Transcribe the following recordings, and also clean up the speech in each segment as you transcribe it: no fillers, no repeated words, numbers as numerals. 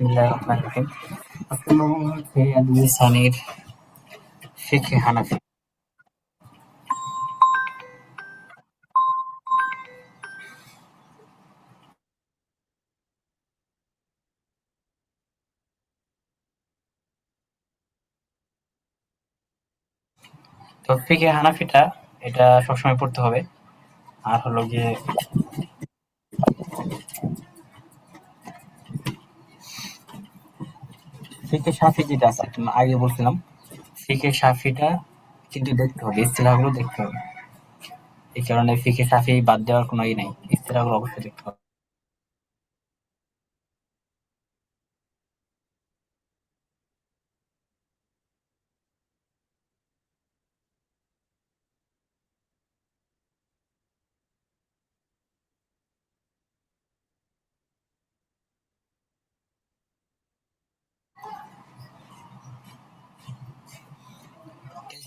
বিসমিল্লাহির রহমানির রহিম। আসসালামু আলাইকুম সানির ফিকহে হানাফি। তো ফিকহে হানাফিটা এটা সবসময় পড়তে হবে। আর হলো যে ফিকহে শাফি যেটা আছে আগে বলছিলাম, ফিকহে শাফিটা কিন্তু দেখতে হবে, ইস্তিলাহগুলো দেখতে হবে। এই কারণে ফিকহে শাফি বাদ দেওয়ার কোনো নাই, ইস্তিলাহগুলো অবশ্যই দেখতে হবে।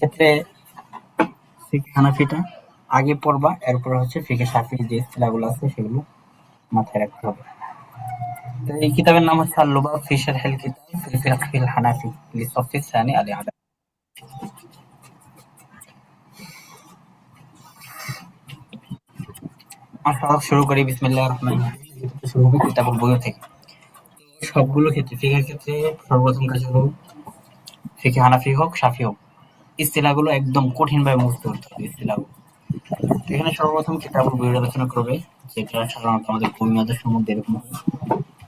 এক্ষেত্রে ফিকহে হানাফিটা আগে পড়বা, এরপর হচ্ছে ফিকহে শাফির যে ইস্তিলাহগুলো আছে সেগুলো মাথায় রাখতে হবে। তো এই কিতাবের নাম হচ্ছে আল-লুবাব ফি শারহিল কিতাব ফিল ফিকহিল হানাফি লিসফি সানি আলী আদা। আমরা শুরু করি বিসমিল্লাহির রহমানির রহিম। শুরু হবে কিতাবুল বুয়ু থেকে। সবগুলো ক্ষেত্রে ফিকহের ক্ষেত্রে সর্বপ্রথম কাজ হলো ফিকহে হানাফি হোক শাফি হোক, ইস্তিলাহগুলো একদম কঠিনভাবে মুখস্থ করতে হবে ইস্তিলাহগুলো। এখানে সর্বপ্রথম কিতাবুল বুয়ুর আলোচনা করবে, যেটা সাধারণত আমাদের ভূমিমাদের মধ্যে এরকম হয়।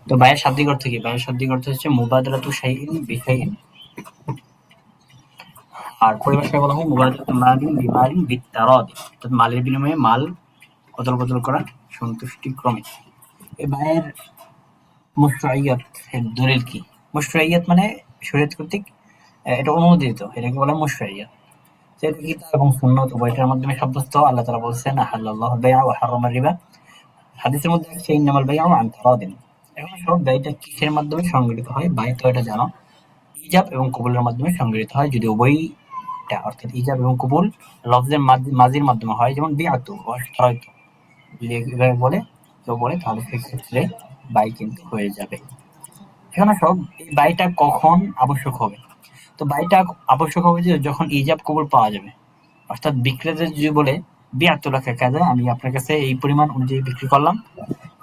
তো বায়ের শাব্দিক অর্থ কি? বায়ের শাব্দিক অর্থ হচ্ছে মুবাদালাতু শাইইন বিশাইইন। আর পরিভাষায় বলা হয় মুবাদালাতু মালিন বিমালিন বিত্তারাদি, অর্থাৎ মালের বিনিময়ে মাল অদল বদল করা সন্তুষ্টি ক্রমে। এই বায়ের মুশরাইয়াত এর দলিল কি? মুশরাইয়াত মানে শরীয়ত কর্তৃক এটা অনুমোদিত, এটাকে বলে মুশরাইয়াত। যেহেতু কিতাব এবং সুন্নত উভয়টার মাধ্যমে সাব্যস্ত, আল্লাহ তাআলা বলছেন আহাল্লাল্লাহুল বাই'a ওয়া হারামার রিবা। হাদিসের মধ্যে আছে ইন্নামাল বাই'উ আন তারাদিন। এখন সব বাইটা কিসের মাধ্যমে সংগঠিত হয়? বাই তো এটা জানো, ইজাব এবং কবুলের মাধ্যমে সংগঠিত হয়। যদি উভয়টা অর্থাৎ ইজাব এবং কবুল লফজের মাজির মাধ্যমে হয়, যেমন বিআতু ওয়াশতারাতু, যদি এভাবে বলে কেউ বলে তাহলে সেক্ষেত্রে বাই কিন্তু হয়ে যাবে। এখানে সব এই বাইটা কখন আবশ্যক হবে? তো বাইটা আবশ্যক হবে যে যখন ইজাব কবুল পাওয়া যাবে। অর্থাৎ বিক্রেতা যদি বলে বিআতু লাকা কাযা, আমি আপনার কাছে এই পরিমাণ অনুযায়ী বিক্রি করলাম।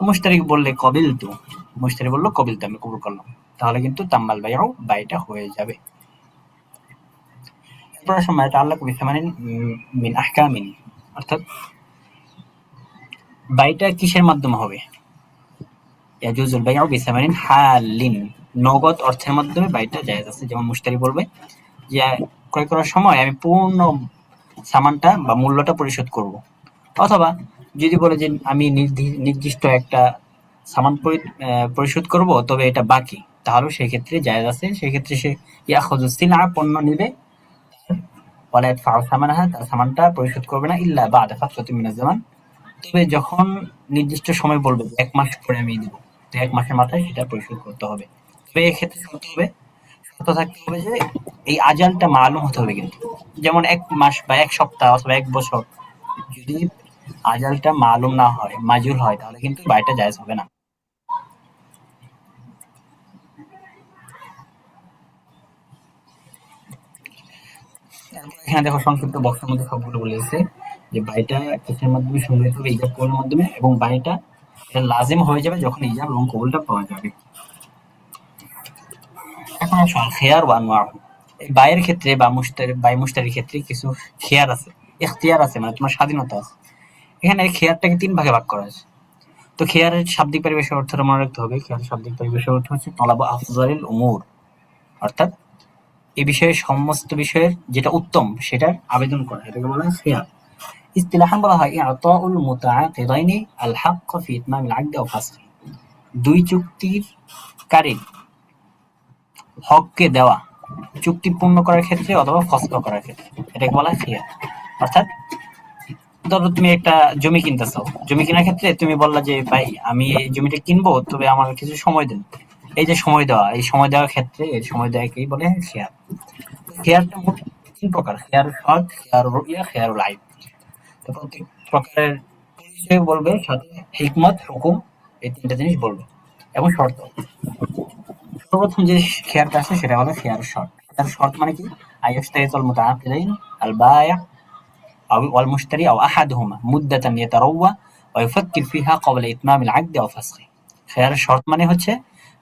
মুশতারি বললে কবিলতু, মুশতারি বলল কবিলতু, আমি কবুল করলাম। তাহলে কিন্তু তাম্মাল বাইউ, বাইটা হয়ে যাবে। এরপর আসুন মা ইয়াতাআল্লাকু বিসামানিন মিন আহকামিন, অর্থাৎ বাইটা কিসের মাধ্যমে হবে? ইয়াজুজুল বাইউ বিসামানিন হালিন, নগদ অর্থের মাধ্যমে বাইটা জায়েজ আছে। যেমন মুশতারি বলবে যে ক্রয় করার সময় আমি পূর্ণ সামানটা বা মূল্যটা পরিশোধ করব। অথবা যদি বলে যে আমি নির্দিষ্ট একটা সামান পরিশোধ করব, তবে এটা বাকি, তাহলেও সেক্ষেত্রে জায়েজ আছে। সেক্ষেত্রে সে ইয়াখুযু সিলআ, পণ্য নিবে, ওয়ালা ইয়াদফাউ সামানাহা, তার সামানটা পরিশোধ করবে না, ইল্লা বা'দা ফাতরাতিন মিনাজ জামান, তবে যখন নির্দিষ্ট সময় বলবে ১ মাস পরে আমি দিব, তো ১ মাসের মাথায় সেটা পরিশোধ করতে হবে। তবে এক্ষেত্রে শর্ত থাকতে হবে যে এই আজালটা মালুম হতে হবে কিন্তু। যেমন ১ মাস বা ১ সপ্তাহ অথবা ১ বছর, যদি আজালটা মালুম না হয়, মাজুল হয়, তাহলে কিন্তু বাইটা জায়েজ হবে না। এখানে দেখো সংক্ষিপ্ত বক্সের মধ্যে সবগুলো বলে দিচ্ছে যে বাইটা কিসের মাধ্যমে সংগৃহীত হবে? ইজাব কবুলের মাধ্যমে, এবং বাইটা এটা লাজিম হয়ে যাবে যখন ইজাব এবং কবুলটা পাওয়া যাবে। এখন আসো খেয়ার ওয়ান ওয়ার, বাইয়ের ক্ষেত্রে বা মুশতারির ক্ষেত্রে কিছু খেয়ার আছে, ইখতিয়ার আছে, মানে তোমার স্বাধীনতা আছে। এখানে খেয়ারটাকে ৩ ভাগে ভাগ করা আছে। তো খেয়ারের শাব্দিক পরিবেশের অর্থটা মনে রাখতে হবে। খেয়ারের শাব্দিক পরিবেশের অর্থ হচ্ছে তলাবু আফজালিল উমুর, অর্থাৎ এই বিষয়ে সমস্ত বিষয়ের যেটা উত্তম সেটার আবেদন করা, এটাকে বলা হয় খেয়ার। ইসতিলাহান বলা হয় ইআতাউল মুতাআকিদাইনি আল হাক্ক ফি ইতমামিল আকদি আও ফাসখিহি, দুই চুক্তিকারী হককে দেওয়া চুক্তি পূর্ণ করার ক্ষেত্রে অথবা ফসল করার ক্ষেত্রে, এটাকে বলা হয় খিয়ার। অর্থাৎ ধরো তুমি একটা জমি কিনতেছো, জমি কেনার ক্ষেত্রে তুমি বললা যে ভাই আমি এই জমিটা কিনবো, তবে আমার কিছু সময় দেন। এই যে সময় দেওয়া, এই সময় দেওয়ার ক্ষেত্রে এই সময় দেওয়াকেই বলে খিয়ার। খিয়ারটা মোট ৩ প্রকার: খিয়ারুল হক, খিয়ারুল রুইয়া, খিয়ারুল আইব। তো প্রকারের পরিচয় বলবে, সাথে হিকমত, হুকুম, এই তিনটা জিনিস বলবে এবং শর্ত। সর্বপ্রথম যে খেয়ারটা আছে সেটা হলো খেয়ার শর্ত। খেয়ার শর্ত মানে কি? আইয়াশতারিতুল মুতাআকিদাইন আল বায়ি'u أو والمشتري أو أحدهما مدة يتروى ويفكر فيها قبل إتمام العقد أو فسخه। খেয়ার শর্ত মানে হচ্ছে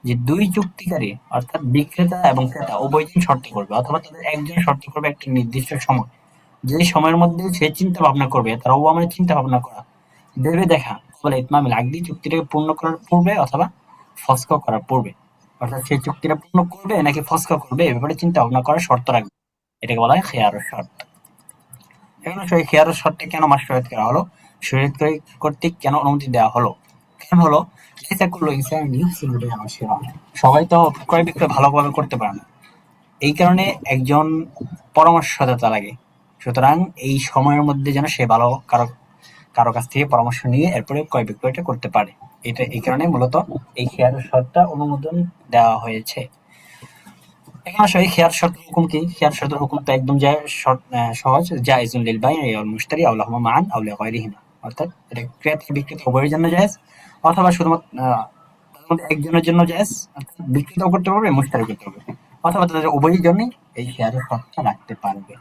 যে দুই চুক্তিকারী অর্থাৎ বিক্রেতা এবং ক্রেতা উভয়জন শর্ত করবে, অথবা তাদের একজন শর্ত করবে একটা নির্দিষ্ট সময়, যে সময়ের মধ্যে সে চিন্তা ভাবনা করবে, তার মানে চিন্তা ভাবনা করা, ভেবে দেখা, বলে ইতমামিল আকদি চুক্তিটাকে পূর্ণ করার পূর্বে অথবা ফসকা করার পূর্বে, অর্থাৎ সেই চুক্তিটা পূর্ণ করবে নাকি ফসকা করবে এ ব্যাপারে চিন্তা ভাবনা করার শর্ত রাখবে, এটাকে বলা হয় খেয়ার শর্ত। এখন সেই খেয়ার শর্তে কেন মাসুরাত করা হলো, শরীয়ত কর্তৃক কেন অনুমতি দেওয়া হলো? কারণ হলো লাইসা কুল্লু ইনসানিন ইউহসিনুল বাই'a ওয়া শিরা, সবাই তো ক্রয় বিক্রয় ভালোভাবে করতে পারে না, এই কারণে একজন পরামর্শদাতা লাগে। সুতরাং এই সময়ের মধ্যে যেন সে ভালো কারো কাছ থেকে পরামর্শ নিয়ে এরপরে ক্রয় বিক্রয়টা করতে পারে, এটা এই কারণে মূলত এই খেয়ার শর্তটা অনুমোদন দেওয়া হয়েছে। এখন আসলে খেয়ার শর্তের হুকুম কি? খেয়ার শর্তের হুকুম তো একদম সহজ, জায়েজুন লিল বাই'i ওয়াল মুশতারি আও লাহুমা মা'আন আও লিগাইরিহিমা, অর্থাৎ এটা ক্রেতা বিক্রেতা উভয়ের জন্য জায়েজ, অথবা শুধুমাত্র তাদের মধ্যে একজনের জন্য জায়েজ, অর্থাৎ বিক্রেতাও করতে পারবে, মুশতারি করতে পারবে, অথবা তাদের উভয়ের জন্যই এই খেয়ারের শর্তটা রাখতে পারবে।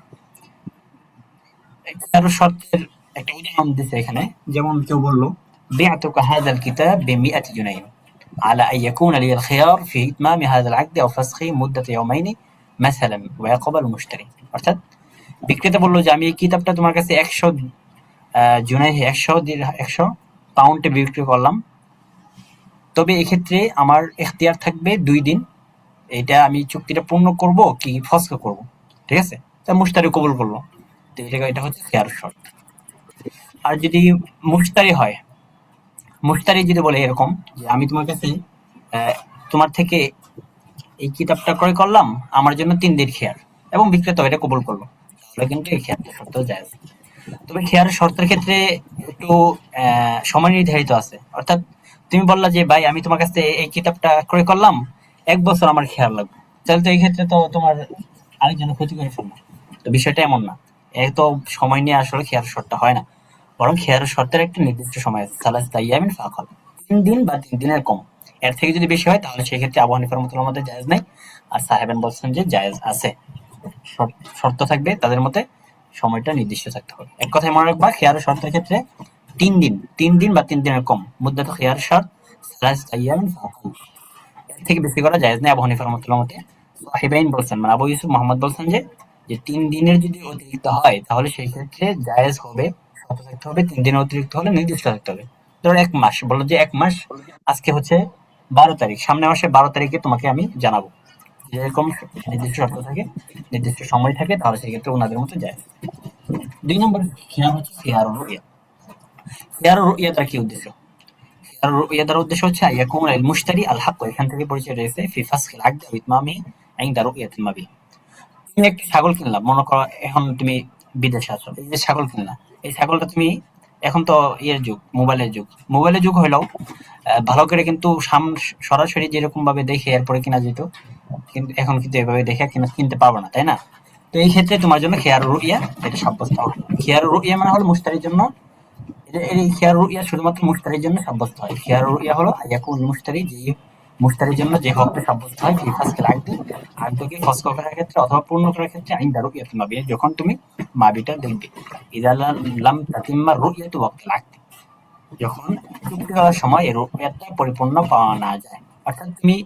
এই খেয়ারের শর্তের একটা উদাহরণ দিচ্ছে এখানে, যেমন কেউ বলল বি'তুকা হাযাল কিতাব ব100 জুনাইন على أن يكون لي الخيار في إتمام هذا العقد أو فسخه مدة يومين مثلا ويقبل المشتري। অর্থাৎ বিক্রেতা বলল যে আমি এই কিতাবটা তোমার কাছে 100 জুনাই 100 পাউন্ডে বিক্রি করলাম, তবে এক্ষেত্রে আমার এখতিয়ার থাকবে 2 দিন, এটা আমি চুক্তিটা পূর্ণ করব কি ফসকা করব, ঠিক আছে? তা মুশতারি কবুল করলো, তো এটা হচ্ছে খেয়ার শর্ত। আর যদি মুশতারি হয়, মুশতারি যদি বলে এরকম যে আমি তোমার কাছে তোমার থেকে এই কিতাবটা ক্রয় করলাম, আমার জন্য 3 দিন খেয়ার, এবং বিক্রেতা এটা কবুল করলো, তাহলে কিন্তু এই খেয়ারটা শর্ত জায়েজ। তবে খেয়ারের শর্তের ক্ষেত্রে একটু সময় নির্ধারিত আছে, অর্থাৎ তুমি বললা যে ভাই আমি তোমার কাছে এই কিতাবটা ক্রয় করলাম, 1 বছর আমার খেয়ার লাগবে, তাহলে তো এই ক্ষেত্রে তো তোমার আরেকজনের ক্ষতি করে ফেলবো, তো বিষয়টা এমন না, এত সময় নিয়ে আসলে খেয়ার শর্তটা হয় না, বরং খেয়ারের শর্তের একটা নির্দিষ্ট সময় আছে, সালাসাতা আইয়ামিন ফাকাত, 3 দিন বা 3 দিনের কম, এর থেকে যদি বেশি হয় তাহলে সেই ক্ষেত্রে আবু হানিফা রাহমাতুল্লাহর মধ্যে জায়েজ নাই, আর সাহেবান বলছেন যে জায়েজ আছে, শর্ত থাকবে তাদের মতে, সময়টা নির্দিষ্ট থাকতে হবে। এক কথায় মনে রাখবা, খেয়ারের শর্তের ক্ষেত্রে 3 দিন বা 3 দিনের কম, মুদ্দাত খেয়ার শর্ত সালাসাতা আইয়ামিন ফাকাত, এর থেকে বেশি করা জায়েজ নাই আবু হানিফা রাহমাতুল্লাহর মতে। সাহিবাইন বলছেন, মানে আবু ইউসুফ মোহাম্মদ বলছেন যে 3 দিনের যদি অতিরিক্ত হয় তাহলে সেই ক্ষেত্রে জায়েজ হবে, শর্ত থাকতে হবে, 3 দিনের অতিরিক্ত হলে নির্দিষ্ট থাকতে হবে। ধরো 1 মাস, বললো যে 1 মাস, আজকে হচ্ছে 12 তারিখ, সামনের মাসে 12 তারিখে তোমাকে আমি জানাবো, যেরকম নির্দিষ্ট শর্ত থাকে, নির্দিষ্ট সময় থাকে, তাহলে সেই ক্ষেত্রে ওনাদের মতো যায়। 2 নম্বর খেয়ার হচ্ছে খেয়ারুর রুইয়া। খেয়ারুর রুইয়া তার কি উদ্দেশ্য? খেয়ারুর রুইয়া তার উদ্দেশ্য হচ্ছে ইয়াকুন আল মুশতারি আল হক, এখান থেকে পরিচয় রয়েছে ফি ফাসখিল আকদ ওয়া ইতমামি ইনদা রুইয়াতিল মাবি। তুমি একটা ছাগল কিনলা, মনে করো এখন তুমি বিদেশে আছো, এই যে ছাগল কিনলা, এই ছাগলটা তুমি, এখন তো ইয়ের যুগ, মোবাইলের যুগ হইলেও ভালো করে কিন্তু সরাসরি যেরকম ভাবে দেখে এরপরে কিনা যেত, কিন্তু এখন কিন্তু এভাবে দেখে কিনতে পারবে না, তাই না? তো এই ক্ষেত্রে তোমার জন্য খেয়ার রুইয়া এটা সাব্যস্ত হবে। খেয়ার রুইয়া মানে হলো মুশতারির জন্য, এই খেয়ার রুইয়া শুধুমাত্র মুশতারির জন্য সাব্যস্ত হয়। খেয়ার রুইয়া হলো ইয়াকুন মুশতারি, যে মুশতারির জন্য যে হকটা সাব্যস্ত হয় ফি ফাসখিল আকদি, আকদকে ফসক করার ক্ষেত্রে অথবা পূর্ণ করার ক্ষেত্রে ইনদা রুইয়াতিল মাবি, যখন তুমি মাবিটা দেখবে, ইযা লাম তাতিম্মা রুইয়াতু ওয়াক্তিল আকদি, যখন চুক্তি করার সময় এই রুইয়াতটা পরিপূর্ণ পাওয়া না যায়। অর্থাৎ তুমি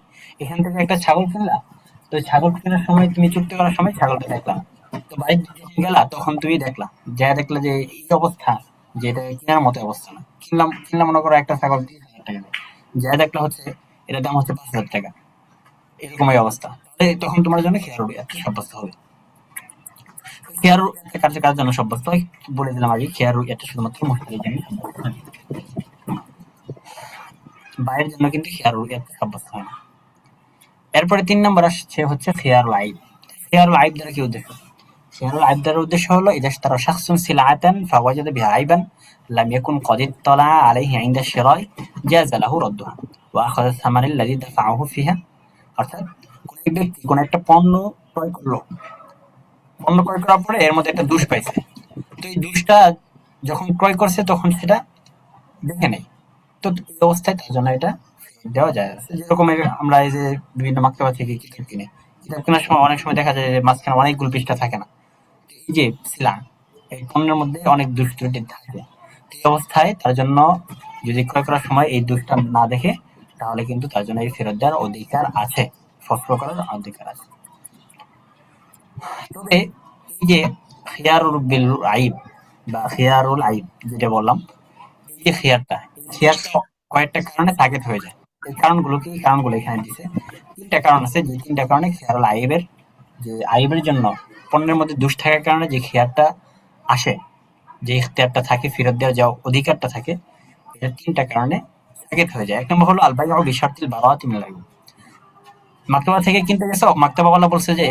এখান থেকে একটা ছাগল কিনলা, তো ছাগল কেনার সময় তুমি চুক্তি করার সময় ছাগলটা দেখলা, তো বাড়ি যখন গেলা তখন তুমি দেখলা যে এই অবস্থা, যে এটা কেনার মতো অবস্থা না, কিনলাম মনে করো একটা ছাগল 30,000 টাকা দিয়ে, যা দেখলা হচ্ছে এটার দাম হচ্ছে 5,000 টাকা, এরকম এই অবস্থা, তখন তোমার জন্য খেয়ার রুইয়াত সাব্যস্ত হবে। খেয়ার রুইয়াত কার জন্য সাব্যস্ত হয় বলে দিলাম আগে, খেয়ার রুইয়াতটা শুধুমাত্র মুশতারির জন্য সাব্যস্ত হয়, বাইরের জন্য কিন্তু খেয়ার রুইয়াত সাব্যস্ত হয় না। এরপরে 3 নম্বর আসছে হচ্ছে খেয়ারুল আইব। খেয়ারুল আইব দ্বারা কি উদ্দেশ্য? খেয়ারুল আইব দ্বারা উদ্দেশ্য হলো ইযা ইশতারা শাখসুন সিলআতান ফাওয়াজাদা বিহা আইবান লাম ইয়াকুন ক্বাদ ইত্তালা আলাইহি ইনদা শিরাই জাযা লাহু রাদ্দুহা ওয়া আখাযা আস-সামান আল্লাযী দাফা'াহু ফিহা। অর্থাৎ কোন ব্যক্তি কোন একটা পণ্য ক্রয় করলো, পণ্য ক্রয় করার পরে এর মধ্যে একটা দোষ পাইছে, তো এই দোষটা যখন ক্রয় করছে তখন সেটা দেখে নেই। তো এই অবস্থায় তার জন্য এটা দেওয়া যায় না। যেরকম আমরা এই যে বিভিন্ন মাক্তাবা থেকে কিতাব কিনে, কিতাব কেনার সময় অনেক সময় দেখা যায় যে মাঝখানে অনেকগুলো পৃষ্ঠা থাকে না। এই যে শিলা, এই পণ্যের মধ্যে অনেক দোষ ত্রুটি থাকে। এই অবস্থায় তার জন্য যদি ক্রয় করার সময় এই দোষটা না দেখে, তাহলে কিন্তু তার জন্য এই ফেরত দেওয়ার অধিকার আছে, ফসল করার অধিকার আছে। তবে এই যে খিয়ারুল বিল আইব বা খিয়ারুল আইব যেটা বললাম, এই যে খিয়ারটা কয়েকটা কারণে সাকেত হয়ে যায়। এই কারণগুলো কি? কারণগুলো এখানে দিছে। তিনটা কারণ আছে, যে তিনটা কারণে খিয়ারুল আইবের, যে আইবের জন্য পণ্যের মধ্যে দোষ থাকার কারণে যে খিয়ারটা আসে, যে ইখতিয়ারটা থাকে, ফেরত দেওয়ার যে অধিকারটা থাকে, এটা তিনটা কারণে সাকেত হয়ে যায়। এক নম্বর হলো আল বাইউ বিশারতিল বারাআতি মিনাল আইব। মাকতাবা থেকে কিনতে গেছো, মাকতাবাওয়ালা বলছে যে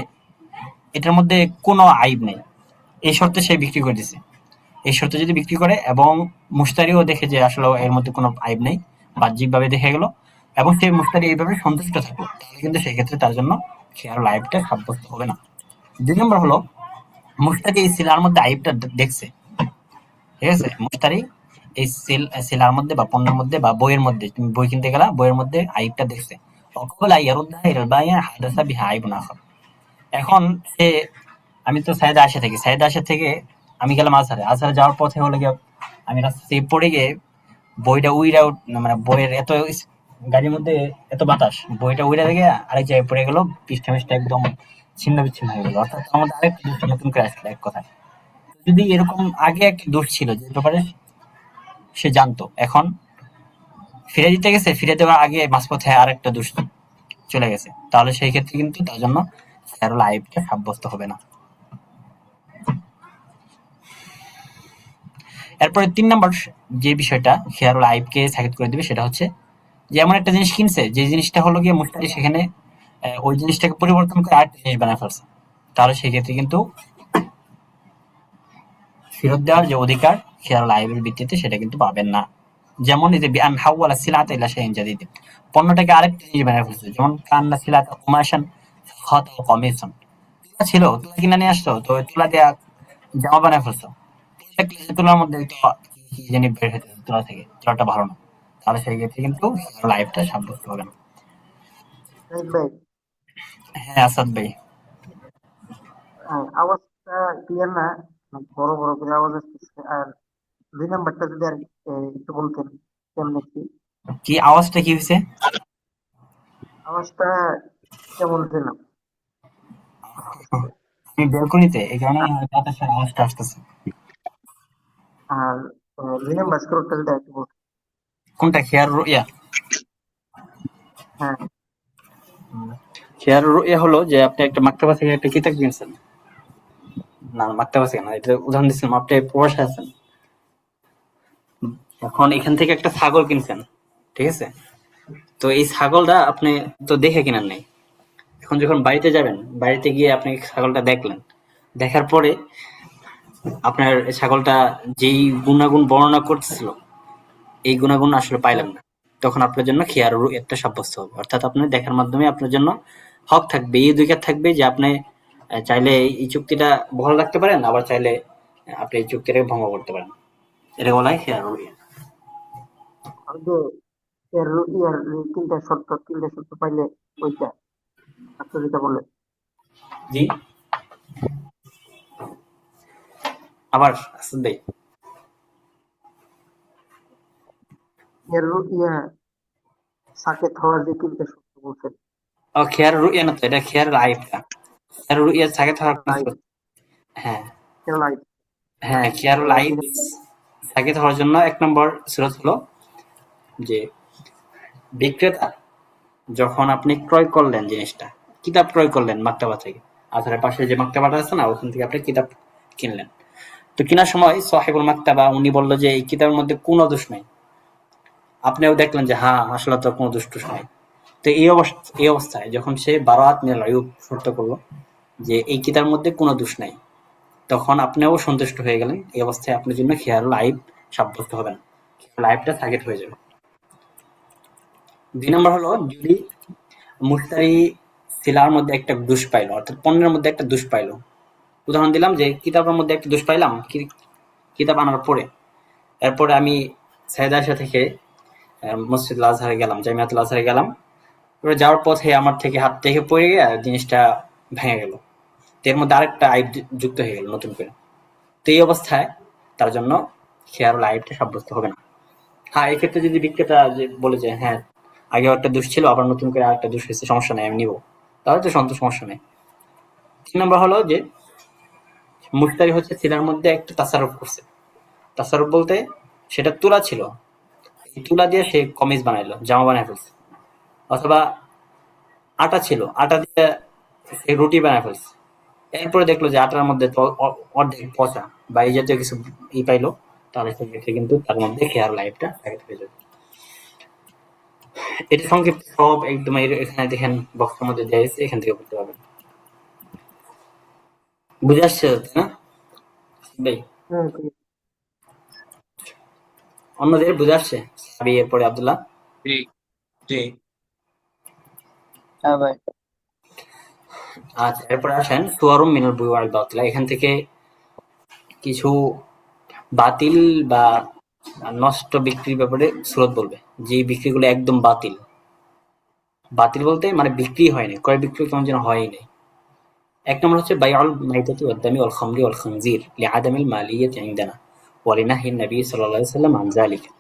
এটার মধ্যে কোনো আইব নেই, এই শর্তে সে বিক্রি করে দিছে। এই শর্তে যদি বিক্রি করে এবং মুশতারিও দেখে যে আসলে এর মধ্যে কোনো আইব নেই, বাহ্যিকভাবে দেখে গেল, এবং সেই মুশতারি এইভাবে সন্তুষ্ট থাকলো, তাহলে কিন্তু সেই ক্ষেত্রে তার জন্য খেয়াল আইবটা সাব্যস্ত হবে না। দুই নম্বর হলো মুশতারি এই সিলার মধ্যে আইবটা দেখছে, ঠিক আছে? মুশতারি এই সিলার মধ্যে বা পণ্যের মধ্যে বা বইয়ের মধ্যে, তুমি বই কিনতে গেলা, বইয়ের মধ্যে আইবটা দেখছে। অকবলা ইয়ারুদ্দাহা ইলাল বাইয়্যি হাদাসা বিহা আইবুন আখার। এখন সে, আমি তো সাইদা আসে থাকি, সাইদা আসে থেকে আমি গেলাম আজহারে, আজহারে যাওয়ার পথে হলো গিয়ে আমি রাস্তা থেকে পড়ে গিয়ে বইটা উইরা মানে বইয়ের এত গাড়ির মধ্যে এত বাতাস, বইটা উইরা থেকে আরেক জায়গায় পড়ে গেল, পৃষ্ঠা মিষ্ঠা একদম ছিন্ন বিচ্ছিন্ন হয়ে গেল। অর্থাৎ আমাদের আরেক নতুন করে আসলো এক কথায়। যদি এরকম আগে একটা দোষ ছিল যে ব্যাপারে সে জানতো, এখন ফিরে দিতে গেছে, ফিরে দেওয়ার আগে মাঝপথে আরেকটা দোষ চলে গেছে, তাহলে সেই ক্ষেত্রে কিন্তু তার জন্য খেয়ারুল আইবটা সাব্যস্ত হবে না। এরপরে ৩ নম্বর যে বিষয়টা খেয়ারুল আইবকে সাকিত করে দিবে, সেটা হচ্ছে যে এমন একটা জিনিস কিনছে, যে জিনিসটা হলো গিয়ে মুশতারি সেখানে ওই জিনিসটাকে পরিবর্তন করে আরেকটা জিনিস বানায় ফেলছে, তাহলে সেই ক্ষেত্রে কিন্তু ফেরত দেওয়ার যে অধিকার খেয়ারুল আইবের ভিত্তিতে, সেটা কিন্তু পাবেন না। যেমন এই যে বিআন হাওয়ালা সিলাতা ইলা শাইইন জাদিদ, পণ্যটাকে আরেকটা জিনিস বানায় ফেলছে। যেমন কান্না সিলাতা কুমাশান ফাখাতা কমিসান, তুলা ছিল, তুলা কিনে নিয়ে আসছো, তো ওই তুলা দিয়ে জামা বানায় ফেলছো। তুলার মধ্যে একটা কি জানি বের হইতেছে তুলা থেকে, তুলাটা ভালো না, তাহলে সেই ক্ষেত্রে কিন্তু লাইফটা সাব্যস্ত হবে না। জাহিদ ভাই, হ্যাঁ আসাদ ভাই। আওয়াজটা ক্লিয়ার না, অনেক বড় বড় করে আওয়াজ আসতেছে। আর ২ নাম্বারটা যদি আর একটু বলতেন কেমন কি কি আওয়াজটা কি হয়েছে? আওয়াজটা কেমন যেন আসতেছে। আমি ব্যালকনিতে, এই কারণে বাতাসের আওয়াজটা আসতেছে। আর ২ নাম্বার স্টোরটা যদি আর একটু বলতেন। কোনটা? খেয়ার রুইয়া? হ্যাঁ, খেয়ার রুইয়া হলো যে আপনি একটা মাকতাবা থেকে একটা কিতাব কিনছেন, না মাকতাবা থেকে না, এটা উদাহরণ দিচ্ছিলাম, আপনি প্রবাসে আছেন, এখন এখান থেকে একটা ছাগল কিনছেন, ঠিক আছে? তো এই ছাগলটা আপনি তো দেখে কিনেন নাই, এখন যখন বাড়িতে যাবেন, বাড়িতে গিয়ে আপনি ছাগলটা দেখলেন, দেখার পরে আপনার এই ছাগলটা যেই গুণাগুণ বর্ণনা করতেছিল, এই গুণাগুণ আসলে পাইলেন না, তখন আপনার জন্য খিয়ার একটা সাব্যস্ত হবে। অর্থাৎ আপনি দেখার মাধ্যমে আপনার জন্য হক থাকবে, এই অধিকার থাকবে যে আপনি চাইলে এই চুক্তিটা বহাল রাখতে পারেন, আবার চাইলে আপনি এই চুক্তিটাকে ভঙ্গ করতে পারেন। এটা বলা হয় খিয়ার। ওই যে ইয়ার ৩টা শর্ত পাইলে ওইটা আপনি যেটা বললেন। জি, আবার আসাদ ভাই। এর ইয়া সাকেত হওয়ার যে ৩টা শর্ত বলছেন। ও খেয়ার রুইয়া না, তো এটা খেয়ার আইবটা। খেয়ার রুইয়া থাকে থাকার কোনো লাইভ, সুযোগ- হ্যাঁ, লাইভ। হ্যাঁ খেয়ারুল আইব সাকিত হওয়ার জন্য ১ নম্বর সুরত হলো যে বিক্রেতা যখন আপনি ক্রয় করলেন জিনিসটা, কিতাব ক্রয় করলেন মাকতাবা থেকে, আজহারের পাশে যে মাকতাবাটা আছে না, ওখান থেকে আপনি কিতাব কিনলেন। তো কেনার সময় সাহেবুল মাকতাবা উনি বললো যে এই কিতাবের মধ্যে কোনো দোষ নাই, আপনিও দেখলেন যে হ্যাঁ আসলে তো কোনো দোষ টোষ নাই। তো এই অবস্থায় যখন সে বারাআত মিনাল আইব শর্ত করলো যে এই কিতাবের মধ্যে কোনো দোষ নাই, তখন আপনিও সন্তুষ্ট হয়ে গেলেন। এই অবস্থায় আপনার জন্য খেয়ারুল আইব সাব্যস্ত হবে না, খেয়ারুল আইবটা সাকিত হয়ে যাবে। ২ নম্বর হলো যদি মুশতারি সিলার মধ্যে একটা দোষ পাইলো, অর্থাৎ পণ্যের মধ্যে একটা দোষ পাইলো। উদাহরণ দিলাম যে কিতাবের মধ্যে একটা দোষ পাইলাম, কিতাব আনার পরে এরপরে আমি সাইয়েদা আয়েশা থেকে মসজিদুল আজহারে গেলাম, জামিয়াতুল আজহারে গেলাম। এবার যাওয়ার পথে আমার থেকে হাত থেকে পড়ে গিয়ে জিনিসটা ভেঙে গেল। তো এর মধ্যে আরেকটা আইব যুক্ত হয়ে গেল নতুন করে। তো এই অবস্থায় তার জন্য খেয়ারুল আইবটা সাব্যস্ত হবে না। হ্যাঁ, এক্ষেত্রে যদি বিক্রেতা যে বলে যে হ্যাঁ আগে একটা দোষ ছিল, আবার নতুন করে আরেকটা দোষ হয়েছে, সমস্যা নেই আমি নিবো, তাহলে তো সমস্যা নেই। ৩ নম্বর হলো যে মুশতারি হচ্ছে সিলার মধ্যে একটা তাসারুফ করছে। তাসারুফ বলতে সেটা তুলা ছিল, এই তুলা দিয়ে সে কমিজ বানাইলো, জামা বানায় ফেলছে। অথবা আটা ছিল, আটা দিয়ে সে রুটি বানায় ফেলছে। এরপরে দেখলো যে আটার মধ্যে তো অর্ধেক পচা বা এই জাতীয় কিছু পাইলো, তাহলে সেক্ষেত্রে কিন্তু তার মধ্যে খেয়ার লাইফটা হয়ে যাবে। এটা সংক্ষিপ্ত সব একদম এখানে দেখেন বক্সের মধ্যে দেওয়া হয়েছে, এখান থেকে বলতে পারবেন। বুঝে আসছে তাই না ভাই? হুম। অন্যদের বুঝে আসছে? সাবি এরপরে আব্দুল্লাহ। জি জি। হ্যাঁ ভাই। আচ্ছা, এরপরে আসেন সুয়ারুম মিনাল বুয়ু আল বাতিলা। এখান থেকে কিছু বাতিল বা নষ্ট বিক্রির ব্যাপারে সুরত বলবে, যে বিক্রিগুলো একদম বাতিল। বাতিল বলতে মানে বিক্রি হয়নি, ক্রয় বিক্রি কেমন যেন হয়নি। এক নম্বর হচ্ছে বাইউল মাইতাতি ওয়াদ দামি ওয়াল খামরি ওয়াল খানজির লিআদামিল মালিয়াতি ইনদানা ওয়া লিনাহি নবী সাল্লাল্লাহু আলাইহি ওয়াসাল্লাম আন যালিকা।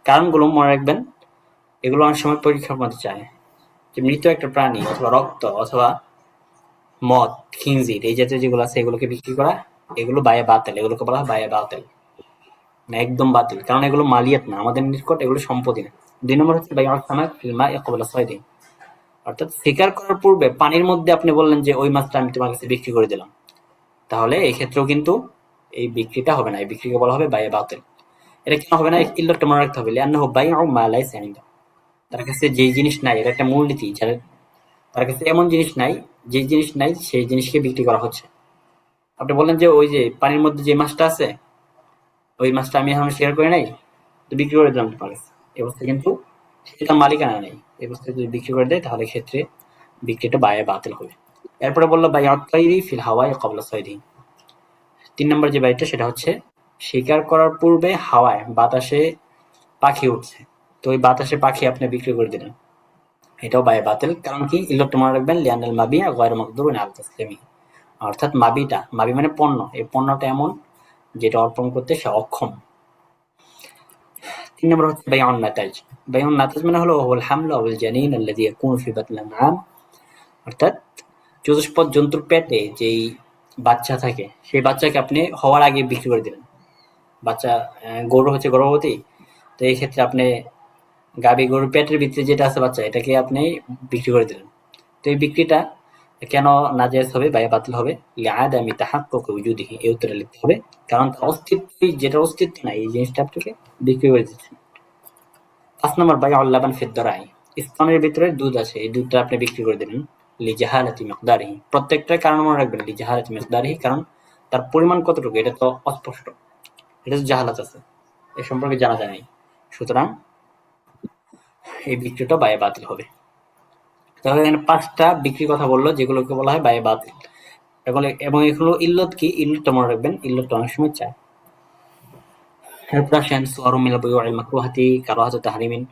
কারণগুলো মনে রাখবেন, এগুলো অনেক সময় পরীক্ষার মধ্যে চায় যে মৃত একটা প্রাণী অথবা রক্ত অথবা মদ, খিনজির এই জাতীয় যেগুলো আছে এগুলোকে বিক্রি করা, এগুলো বায়ে বাতিল, এগুলোকে বলা হয় বায়ে বাতিল, মানে একদম বাতিল। কারণ এগুলো মালিয়াত না, আমাদের নিকট এগুলো সম্পত্তি না। ২ নম্বর হচ্ছে বাইউল সামাক ফিল মা'i ক্বাবলা সাইদিহি, অর্থাৎ শিকার করার পূর্বে পানির মধ্যে আপনি বললেন যে ওই মাছটা আমি তোমার কাছে বিক্রি করে দিলাম, তাহলে এই ক্ষেত্রেও কিন্তু এই বিক্রিটা হবে না, এই বিক্রিকে বলা হবে বায়ে বাতিল। এটা কেন হবে না, ইল্লাতটা মনে রাখতে হবে, লিআন্নাহু বাইউ মা লাইসা ইনদাহু। তার কাছে যেই জিনিস নাই, এটা একটা মূলনীতি, যার তার কাছে এমন জিনিস নাই, যে জিনিস নাই সেই জিনিসকে বিক্রি করা হচ্ছে। আপনি বললেন যে ওই যে পানির মধ্যে যে মাছটা আছে, ওই মাছটা আমি এখন শেয়ার করে নাই, তো বিক্রি করে দিলাম তোমার কাছে। এই অবস্থায় কিন্তু সেটা মালিকানা নেই, এই অবস্থায় যদি বিক্রি করে দেয় তাহলে ক্ষেত্রে বিক্রিটা বায়ে বাতিল হবে। এরপরে বললো বাইউত তাইরি ফিল হাওয়ায় ক্বাবলা সাইদিহি। ৩ নম্বর যে বাইটা সেটা হচ্ছে শিকার করার পূর্বে হাওয়ায় বাতাসে পাখি উঠছে, তো ওই বাতাসে পাখি আপনি বিক্রি করে দিলেন, এটাও বায়ে বাতিল। কারণ কি, ইল্লাতটা মনে রাখবেন, লিআন্নাল মাবিয়া গায়রু মাকদুরুন আলা তাসলিমিহি, অর্থাৎ মাবিটা, মাবি মানে পণ্য, এই পণ্যটা এমন যেটা অর্পণ করতে সে অক্ষম। ৩ নম্বর হচ্ছে বাইউন নাতাজ। বাইউন নাতাজ মানে হলো ওয়াল হামলু ওয়াল জানিন আল্লাযী ইয়াকুনু ফি বাতনিল আনআম, অর্থাৎ চতুষ্পদ জন্তুর পেটে যেই বাচ্চা থাকে, সেই বাচ্চাকে আপনি হওয়ার আগে বিক্রি করে দিলেন। বাচ্চা গরু হচ্ছে গর্ভবতী, তো এই ক্ষেত্রে আপনি গাভী গরুর পেটের ভিতরে যেটা আছে বাচ্চা, এটাকে আপনি বিক্রি করে দিলেন। তো এই বিক্রিটা কেন নাজায়েজ হবে, বায়ে বাতিল হবে? লিআদামি তাহাক্কুকি উজুদিহি, এই উত্তরে লিখতে হবে, কারণ তার অস্তিত্বই, যেটার অস্তিত্ব নাই, এই জিনিসটা আপনাকে বিক্রি করে দিচ্ছেন। ৫ নম্বর বাইউল লাবান ফিদ দারাই, স্তনের ভিতরে দুধ আছে, এই দুধটা আপনি বিক্রি করে দিলেন লিজাহালাতি মিকদারিহি। প্রত্যেকটার কারণ মনে রাখবেন, লিজাহালাতি মিকদারিহি, কারণ তার পরিমাণ কতটুকু এটা তো অস্পষ্ট, এটা তো জাহালাত আছে, এ সম্পর্কে জানা যায় নাই, সুতরাং এই বিক্রিটা বায়ে বাতিল হবে। তাহলে এখানে ৫টা বিক্রির কথা বললো যেগুলোকে বলা হয় বায়ে বাতিল, এবং এগুলো ইল্লত কি, ইল্লতটা মনে রাখবেন, ইল্লতটা অনেক সময় চায়। এরপর আসেন সুয়ারুম মিনাল বুয়ু'আল মাকরুহাতি কারাহাতু তাহরিমিন,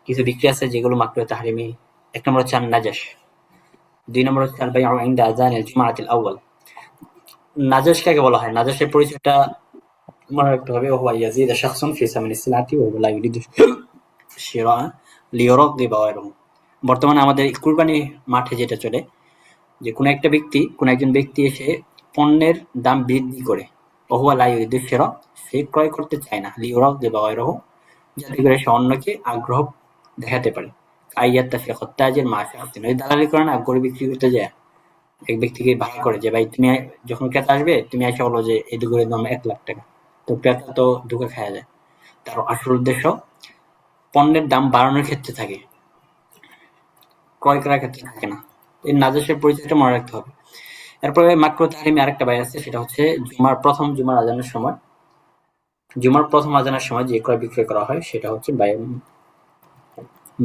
কিছু বিক্রি আছে যেগুলো মাকরুহ তাহরিমি। ১ নম্বর হচ্ছে নাজাশ। ২ নম্বর হচ্ছে আল বাইউ ইনদা আযানিল জুমআতিল আউয়াল। নাজাশ কাকে বলা হয়, নাজাশের পরিচয়টা মনে রাখতে হবে, ওহুয়া ইয়াজিদু শাখসুন ফি সামানিস সিলাতি ওয়া লা ইউরিদু শিরাআ লিইউরাগিবা গায়রাহু। বর্তমানে আমাদের কুরবানি মাঠে যেটা চলে, যে কোনো একজন ব্যক্তি এসে পণ্যের দাম বৃদ্ধি করে, ওহুয়া লা ইউরিদু শিরা, সে ক্রয় করতে চায় না, লিইউরাগিবা গায়রাহু, যাতে করে সে অন্যকে আগ্রহ দেখাতে পারে। আইয়াত্তাফিকা তাজির মা শাখসিন, ওই দালালি করে না, গরু বিক্রি করতে যায় এক ব্যক্তিকে ভাড়া করে, যে ভাই তুমি যখন ক্রেতা আসবে তুমি এসে বলো যে এই গরুর দাম ১,০০,০০০ টাকা, তো ক্রেতা তো ধোঁকা খাওয়া যায়। তার আসল উদ্দেশ্য পণ্যের দাম বাড়ানোর ক্ষেত্রে থাকে, ক্রয় করার ক্ষেত্রে থাকে না। এই নাজাশের পরিচয়টা মনে রাখতে হবে। এরপরে মাকরুহ তাহরিমি আরেকটা বাই আছে, সেটা হচ্ছে জুমার প্রথম আজানের সময় যে ক্রয় বিক্রয় করা হয় সেটা হচ্ছে বাই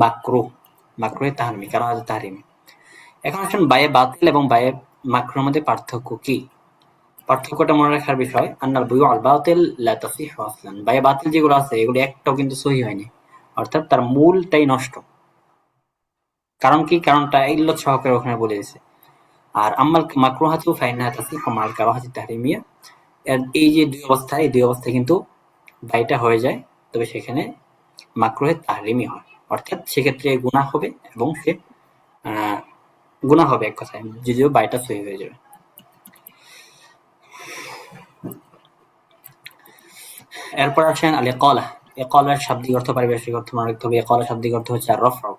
মাকরুহ তাহরিমি, কারাহাতুত তাহরিমি। এখন আসুন বায়ে বাতিল এবং বায়ে মাকরুহের মধ্যে পার্থক্য কি। পার্থক্যটা মনে রাখার বিষয়, আন্নাল বুয়ু আল বাতিল লা তাসিহু আসলান, বায়ে বাতিল যেগুলো আছে এগুলো একটাও কিন্তু সহি হয়নি, অর্থাৎ তার মূলটাই নষ্ট। কারণ কি? কারণটা ইল্লত সহকারে ওখানে বলে দিয়েছে। আর আম্মাল মাকরুহাতু ফাইন্নাহা তাসিহু মা'আল কারাহাতি তাহরিমিয়া, এই যে দুই অবস্থা, এই দুই অবস্থায় কিন্তু বাইটা হয়ে যায়, তবে সেখানে মাকরুহে তাহরিমি হয়, অর্থাৎ সেক্ষেত্রে গুনাহ হবে এবং সে গুনাহ হবে এক কথায়, যদিও বাইটা সহি হয়ে যাবে। এরপর আসেন আল ইকালা। ইকালার শাব্দিক অর্থ, পারিভাষিক অর্থ মনে রাখতে হবে। ইকালা শাব্দিক অর্থ হচ্ছে আর রফউ।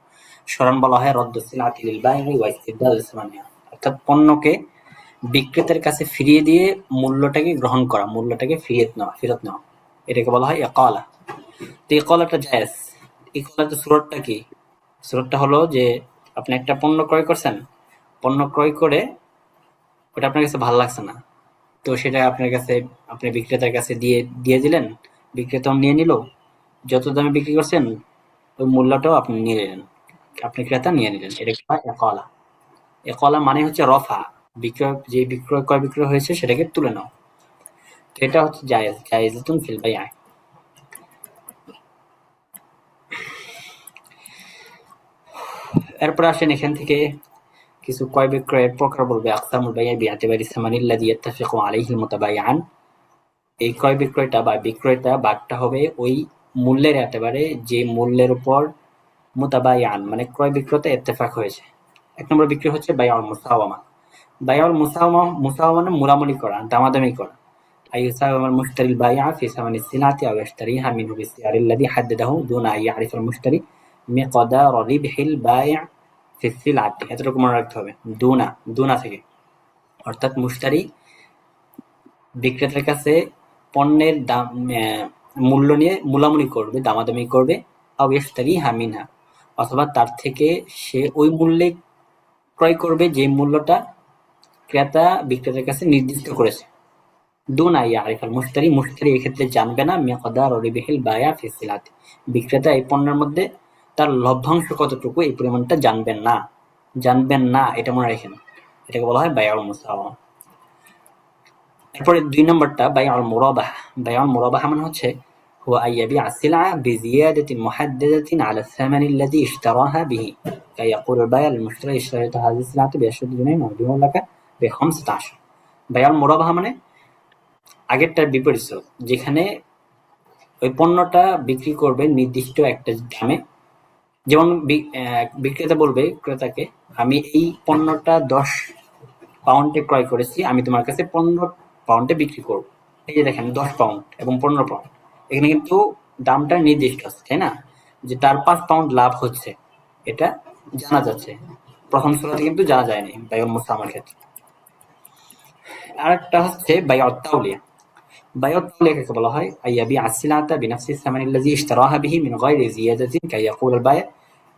সরান বলা হয় রদ্দু সিলাতি লিল বাইঈ ওয়া ইস্তিবদাল সামানিহা, অর্থাৎ পণ্যকে বিক্রেতার কাছে ফিরিয়ে দিয়ে মূল্যটাকে গ্রহণ করা, মূল্যটাকে ফেরত নেওয়া, এটাকে বলা হয় ইকালা। তো ইকালাটা জায়েজ। ইকালাতে সুরতটা কি? সুরতটা হলো যে আপনি একটা পণ্য ক্রয় করছেন, পণ্য ক্রয় করে ওটা আপনার কাছে ভালো লাগছে না, তো সেটা আপনার কাছে, আপনি বিক্রেতার কাছে দিয়ে দিয়ে দিলেন, বিক্রেতাও নিয়ে নিল, যত দামে বিক্রি করছেন ওই মূল্যটাও আপনি নিয়ে নিলেন, আপনি ক্রেতা নিয়ে নিলেন, এটা কি হয়? একলা। একলা মানে হচ্ছে রফা, বিক্রয় যে বিক্রয় ক্রয় বিক্রয় হয়েছে সেটাকে তুলে নাও। তো এটা হচ্ছে জায়েজ, জায়েজাতুন ফিল বাইআ। এরপর আসেন এখান থেকে কিছু ক্রয় বিক্রয়ের প্রকার বলবে। আকসামুল বাইআ বিআতিবারি সামানিল লাযী ইয়াত্তাফিকু আলাইহিল মুতাবায়িআন, এই ক্রয় বিক্রয়টা বা বিক্রয়টা বাগটা হবে ওই মূল্যের একেবারে যে মূল্যের উপর মুতাবায়িআন মানে ক্রয় বিক্রয়তে ইত্তেফাক হয়েছে। এক নম্বর বিক্রি হচ্ছে বাইউল মুসাওয়ামা। বাইউল মুসাওয়ামা, মুসাওয়ামা মানে মুলামুলি করা, দামাদামি করা। আইয়ুসাওয়ামাল মুশতারিল বাইআ ফি সামানিস সিলাতি আও ইয়াশতারিহা মিনহু বিসিআরিল লাযী হাদ্দাদাহু দুনা আন ইয়ারিফাল মুশতারি মিকদার রিবহিল বাই' ফি সিলাতি। এতটুকু মনে রাখতে হবে, দুনা, দুনা থেকে, অর্থাৎ মুশতারি বিক্রেতার কাছে পণ্যের দাম মূল্য নিয়ে মুলামুলি করবে, দামাদামি করবে। আও ইয়াশতারিহা মিনহা, অথবা তার থেকে সে ওই মূল্যে ক্রয় করবে যে মূল্যটা ক্রেতা বিক্রেতার কাছে নির্দিষ্ট করেছে। দুনা ইয়ারিফাল মুশতারি, মুশতারি এক্ষেত্রে জানবে না মিকদার রিবহিল বাই' ফি সিলাতি, বিক্রেতা এই পণ্যের মধ্যে তার লভ্যাংশ কতটুকু এই পরিমাণটা জানবেন না, জানবেন না, এটা মনে রাখেন। এটাকে বলা হয় বাইউল মুসাওয়ামা। এরপরে দুই নম্বরটা বাইউল মুরাবাহা। বাইউল মুরাবাহা মানে হচ্ছে হুয়া আন ইয়াবিআ সিলআ বিজিয়াদাতিন মুহাদ্দাদাতিন আলা আস-সামানি আল্লাযী ইশতারাহা বিহি, কায়াকুলু আল-বায়্যু লিল-মুশতারি ইশতারাইতু হাযিহি সিলআতা বি-10 দিনার ওয়া আবিউহু লাকা বি-15। বাইউল মুরাবাহা মানে আগেরটার বিপরীত, যেখানে ওই পণ্যটা বিক্রি করবে নির্দিষ্ট একটা দামে। যেমন বিক্রেতা বলবে ক্রেতাকে, আমি এই পণ্যটা 10 পাউন্ডে ক্রয় করেছি, আমি তোমার কাছে 15 পাউন্ডে বিক্রি করব। এই যে দেখেন 10 পাউন্ড এবং 15 পাউন্ড, এখানে কিন্তু দামটা নির্দিষ্ট আছে, তাই না? যে তার 5 পাউন্ড লাভ হচ্ছে, এটা জানা যাচ্ছে। প্রথম সূরাতে কিন্তু জানা যায়নি বাইউল মুসাওয়ামার ক্ষেত্রে। আরেকটা হচ্ছে বাইউত তাওলিয়া। বাইউত তাওলিয়া কাকে বলা হয়? আন ইয়াবিআ আস-সিলআতা বিনাফসি আস-সামানি আল্লাযী ইশতারাহা বিহি মিন গায়রি জিয়াদাতিন কায়াকুলু আল-বায়্যু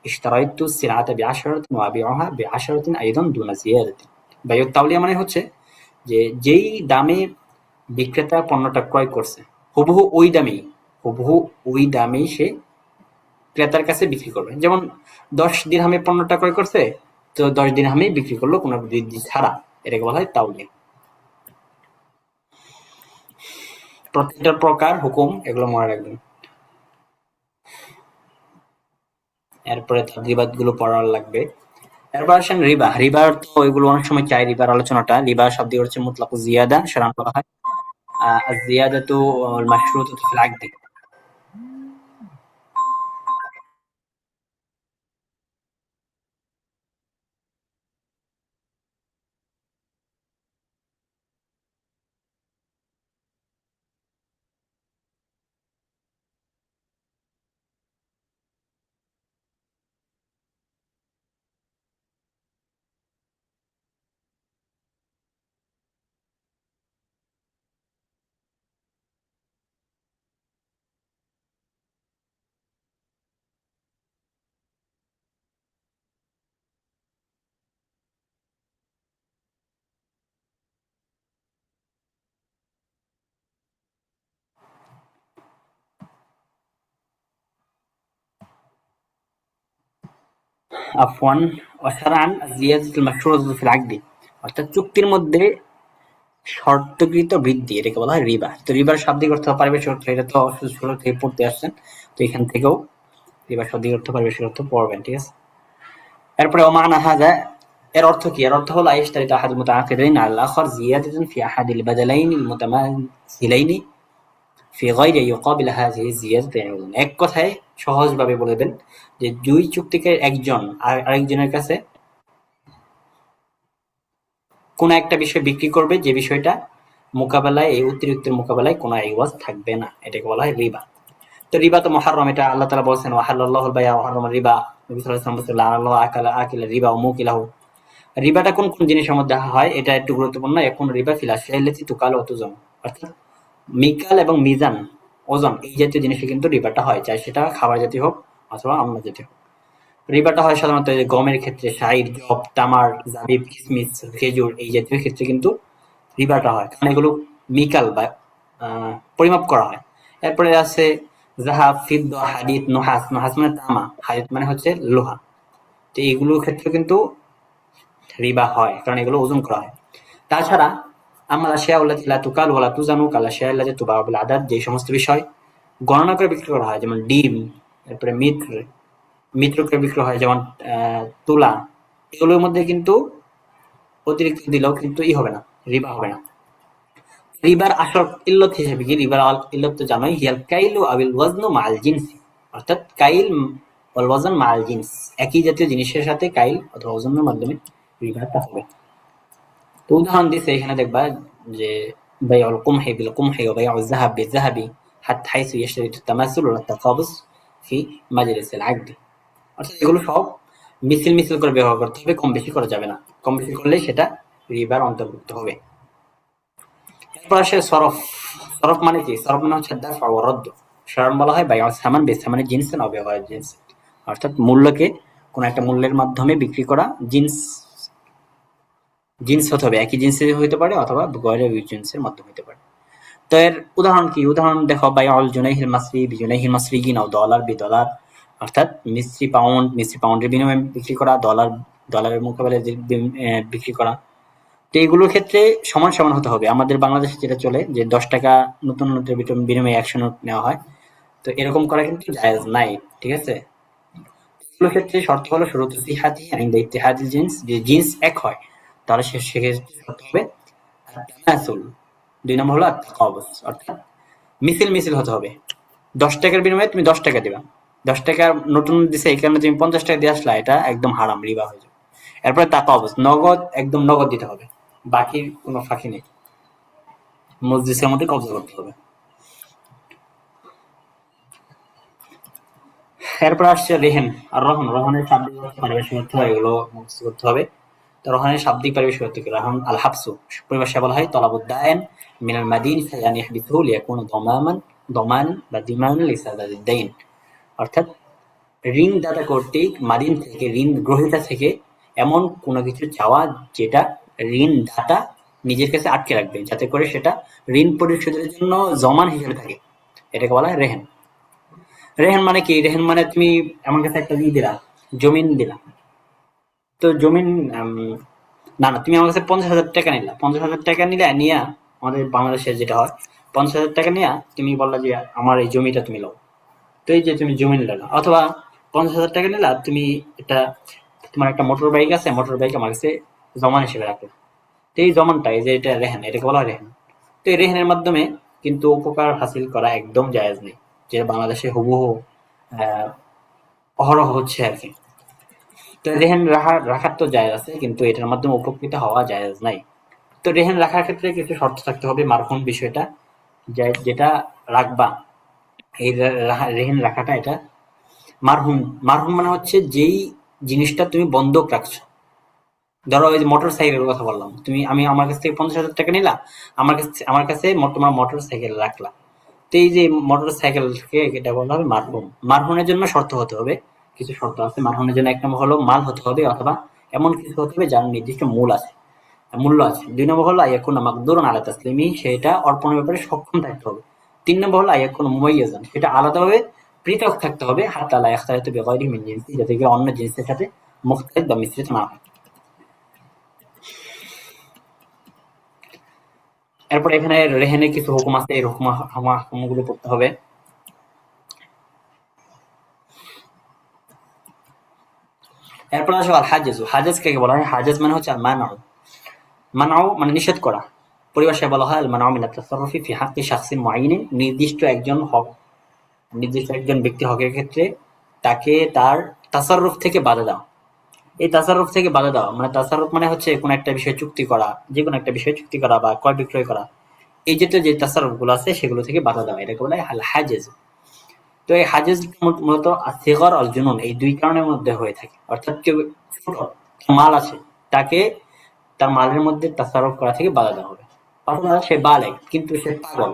ইশতারাইতু আস-সিলআতা বি-10 ওয়া আবিউহা বি-10 আইদান দুনা জিয়াদাতিন। বাইউত তাওলিয়া মানে হচ্ছে যে যেই দামে বিক্রেতা পণ্যটা ক্রয় করছে হুবহু ওই দামেই, হুবহু ওই দামেই সে ক্রেতার কাছে বিক্রি করবে। যেমন 10 দিরহামে পণ্যটা ক্রয় করছে, তো 10 দিরহামেই বিক্রি করলো, কোনো বৃদ্ধি ছাড়া। এটাকে বলা হয় তাওলিয়া। প্রত্যেকটার প্রকার, হুকুম, এগুলো মনে রাখবেন। এরপরে তাদরিবাত গুলো পড়ার লাগবে। এরপর আসেন রিবা। রিবার তো এগুলো অনেক সময় চাই, রিবার আলোচনাটা। রিবা শব্দ হচ্ছে মুতলাকু জিয়াদা, সাধারণত বলা হয় জিয়াদাতু মাশরুতাতু ফিল আকদি। আফওয়ান, ওয়া শারআন জিয়াদাতুল মাশরুতাতু ফিল আকদি, অর্থাৎ চুক্তির মধ্যে শর্তকৃত বৃদ্ধি, এটাকে বলা হয় রিবা। তো রিবার শাব্দিক অর্থ পারিভাষিক অর্থ, এটা তো ছোট থেকে পড়তে আসছেন, তো এখান থেকেও রিবার শাব্দিক অর্থ পারিভাষিক অর্থ পড়বেন, ঠিক আছে। এরপরে ওমানা হাজা, এর অর্থ কি? এর অর্থ হলো আইশতারিত আহাদুল মুতাআকিদাইন আলা আখার জিয়াদাতান ফি আহাদিল বাদালাইন আল মুতামাসিলাইন ফি গায়রি ইউকাবিল হাযিহি জিয়াদাতাইন। এক কথায় সহজভাবে বলে দেন যে দুই চুক্তিকে একজন আরেকজনের কাছে কোন একটা বিষয় বিক্রি করবে, যে বিষয়টা মোকাবেলায়, এই অতিরিক্তের মোকাবেলায় কোনো আইওয়াজ থাকবে না, এটাকে বলা হয় রিবা। তো রিবা তো মহারম, এটা আল্লাহ তাআলা বলেছেন ওয়াহাল্লাল্লাহুল বাই'a ওয়া হারামার রিবা। নবী সাল্লাল্লাহু আলাইহি ওয়াসাল্লাম বলেছেন আল্লাহ আকিলা রিবা ওয়া মুকিলাহু। রিবাটা কোন কোন জিনিসের মধ্যে হয় এটা একটু গুরুত্বপূর্ণ। এখন রিবা ফিল আশিয়াল্লাতী তুকাল ওয়া তুজান, অর্থাৎ মিকাল এবং মিজান, ওজন, এই জাতীয় জিনিসে কিন্তু রিবাটা হয়, চাই সেটা খাবার জাতীয় হোক অথবা অন্য জাতীয় হোক। রিবাটা হয় সাধারণত এই যে গমের ক্ষেত্রে শাইর, জব, তামার, জাবিব, কিসমিস, খেজুর, এই জাতীয় ক্ষেত্রে কিন্তু রিবাটা হয়, কারণ এগুলো মিকাল বা পরিমাপ করা হয়। এরপরে আছে জাহাব, ফিদ্দা, হাদিদ, নুহাস। নুহাস মানে তামা, হাদিদ মানে হচ্ছে লোহা। তো এইগুলোর ক্ষেত্রে কিন্তু রিবা হয়, কারণ এগুলো ওজন করা হয়। তাছাড়া আমরা আশিয়াউল্লাতী লা তুকাল ওয়া লা তুজানু কাল আশিয়াল্লাতী তুবাউ বিল আদাদ, যে সমস্ত বিষয় গণনা করে বিক্রি করা হয়, যেমন ডিম, এরপরে মিত্র করে বিক্রি হয়, যেমন তুলা, এগুলোর মধ্যে কিন্তু অতিরিক্ত দিলেও কিন্তু হবে না, রিবা হবে না। রিবার আসল ইল্লত হিসেবে কি? রিবার ইল্লত তো জানোই, হিয়াল কাইলু আবিল ওয়াজনু মাআল জিনসি, অর্থাৎ কাইল ওয়াল ওয়াজন মাআল জিনস, একই জাতীয় জিনিসের সাথে কাইল অথবা ওজনের মাধ্যমে রিবাটা হবে। তো উদাহরণ দিছে এখানে, দেখবা যে বাইউল কুমহি বিল কুমহি ওয়া বাইউল যাহাব বিল যাহাবি হাত্তা হাইসু ইয়াশতারিতু তামাসুল ওয়া তাকাবুস ফি মাজলিসিল আকদ। অর্থাৎ এগুলো সব মিছিল করে ব্যবহার করতে হবে, কম বেশি করা যাবে না। কম বেশি করলে সেটা রিবার অন্তর্ভুক্ত হবে। এরপর আসে সরফ। সরফ মানে কি? সরফ মানে হচ্ছে দাফা ওয়া রদ্দ। সাধারণ বলা হয় বাইউল সামান বিসামানি জিনসিন আও বিগাইরি জিনস, অর্থাৎ মূল্যকে কোন একটা মূল্যের মাধ্যমে বিক্রি করা। জিন্স হতে হবে, একই জিন্সের হইতে পারে অথবা গয়রে জিন্সের মাধ্যমে হইতে পারে। তো এর উদাহরণ কি? উদাহরণ দেখো, বাইউল জুনাইহিল মাসরি বিজুনাইহিল মাসরিয়িন আও ডলার বিডলার, অর্থাৎ মিসরি পাউন্ডের বিনিময়ে বিক্রি করা, ডলারের মোকাবেলায় বিক্রি করা। তো এগুলোর ক্ষেত্রে সমান সমান হতে হবে। আমাদের বাংলাদেশে যেটা চলে যে 10 টাকা নতুন নোটের বিনিময়ে 100 নোট নেওয়া হয়, তো এরকম করা কিন্তু জায়েজ নাই, ঠিক আছে। এগুলোর ক্ষেত্রে শর্ত হলো শুরুত সিহাতি ইনদা ইত্তিহাদিল জিন্স, যে জিন্স এক হয় তাহলে সেক্ষেত্রে শর্ত হবে তামাসুল। 2 নম্বর হলো আত-তাকাবুস, অর্থাৎ মিছিল হতে হবে। 10 টাকার বিনিময়ে তুমি 10 টাকা দিবা, 10 টাকা নতুন দিছে এই কারণে তুমি 50 টাকা দিয়ে আসলা, এটা একদম হারাম, রিবা হয়ে যাবে। এরপরে তাকাবুস, নগদ, একদম নগদ দিতে হবে, বাকি কোনো ফাঁকি নেই, মজলিসের মধ্যে কবজা করতে হবে। এরপর আসছে রেহেন আর রহন। রহনের শাব্দিক অর্থ, পারিভাষিক অর্থ, এগুলো মুখস্থ করতে হবে। তো রহনের শাব্দিক পারিভাষিক অর্থ কি? রহন আল হাবসু, পরিভাষায় বলা হয় তলাবুদ দায়েন মিনাল মাদিন ফায়ান ইয়াহবিসুহু লিয়াকুনা দমান বা দিমানান লিসাদাদিদ দাইন, অর্থাৎ ঋণদাতা কর্তৃক মাদিন থেকে, ঋণ গ্রহীতা থেকে এমন কোনো কিছু চাওয়া যেটা ঋণদাতা নিজের কাছে আটকে রাখবে, যাতে করে সেটা ঋণ পরিশোধের জন্য জমান হিসেবে থাকে, এটাকে বলা হয় রেহেন। রেহেন মানে কি? রেহেন মানে তুমি আমার কাছে একটা দিলা, জমিন দিলা। তো জমিন না, তুমি আমার কাছে 50,000 টাকা নিলা। 50,000 টাকা নিয়ে আমাদের বাংলাদেশে যেটা হয়, 50,000 টাকা নিয়ে তুমি বললা যে আমার এই জমিটা তুমি লও। তো এই যে তুমি জমি নিলা, অথবা 50,000 টাকা নিলা, তুমি এটা, তোমার একটা মোটর বাইক আছে, মোটর বাইক আমার কাছে জমান হিসেবে রাখলো। তো এই জমানটা, এই যে এটা রেহেন, এটাকে বলা হয় রেহেন। তো এই রেহেনের মাধ্যমে কিন্তু উপকার হাসিল করা একদম জায়েজ নেই, যেটা বাংলাদেশে হুবহু অহরহ হচ্ছে আর কি। তো রেহেন রাখার তো জায়েজ আছে, কিন্তু এটার মাধ্যমে উপকৃত হওয়া জায়েজ নাই। তো রেহেন রাখার ক্ষেত্রে কিছু শর্ত থাকতে হবে। মারহুন বিষয়টা, যেটা রাখবা, এই রেহেন রাখাটা, এটা মারহুন। মারহুন মানে হচ্ছে যেই জিনিসটা তুমি বন্ধক রাখছো। ধরো ওই যে মোটর সাইকেলের কথা বললাম, আমি আমার কাছ থেকে 50,000 টাকা নিলা, আমার কাছে তোমার মোটর সাইকেল রাখলা। তো এই যে মোটর সাইকেলকে এটা বলা হবে মারহুন। মারহুনের জন্য শর্ত হতে হবে, কিছু শর্ত আছে মারহুনের জন্য। 1 নম্বর হলো মাল হতে হবে, অথবা এমন কিছু হতে হবে যার নির্দিষ্ট মূল্য আছে। 2 নম্বর হলো আইয়াকুনা মাকদুরান আলা তাসলিমি, সেটা অর্পণের ব্যাপারে সক্ষম থাকতে হবে। 3 নম্বর হলো আইয়াকুনা মুমাইয়াজান, সেটা আলাদাভাবে পৃথক থাকতে হবে, হাত্তা লা ইয়াখতালিতু বিগাইরিহি মিন জিনসি, যাতে করে অন্য জিনিসের সাথে মুখতালিত বা মিশ্রিত না হয়। এরপর এখানে রেহেনের কিছু হুকুম আছে, এই হুকুমগুলো পড়তে হবে। এরপর আসো আল হাজেজ। হাজেজ কাকে বলা হয়? হাজেজ মানে হচ্ছে আল মানাউ। মানাউ মানে নিষেধ করা। পরিভাষায় বলা হয় আল মানাউ মিনাত তাসাররুফি ফি হাক্কি শাখসিন মুআইয়িনিন, নির্দিষ্ট একজন ব্যক্তির হকের ক্ষেত্রে তাকে তার তাসাররুফ থেকে বাধা দেওয়া। এই তাসাররুফ থেকে বাধা দেওয়া মানে তাসাররুফ মানে হচ্ছে কোনো একটা বিষয়ে চুক্তি করা, যে কোনো একটা বিষয়ে চুক্তি করা বা ক্রয় বিক্রয় করা। এই জাতীয় যে তাসাররুফ গুলো আছে সেগুলো থেকে বাধা দেওয়া, এটাকে বলা হয় আল হাজেজ। তো এই হাজেজ মূলত সিগর আল জুনুন এই দুই কারণের মধ্যে হয়ে থাকে। অর্থাৎ কেউ ছোট মাল আছে, তাকে তার মালের মধ্যে তাসাররুফ করা থেকে বাধা দেওয়া হবে। অথবা সে বালেগ কিন্তু সে পাগল।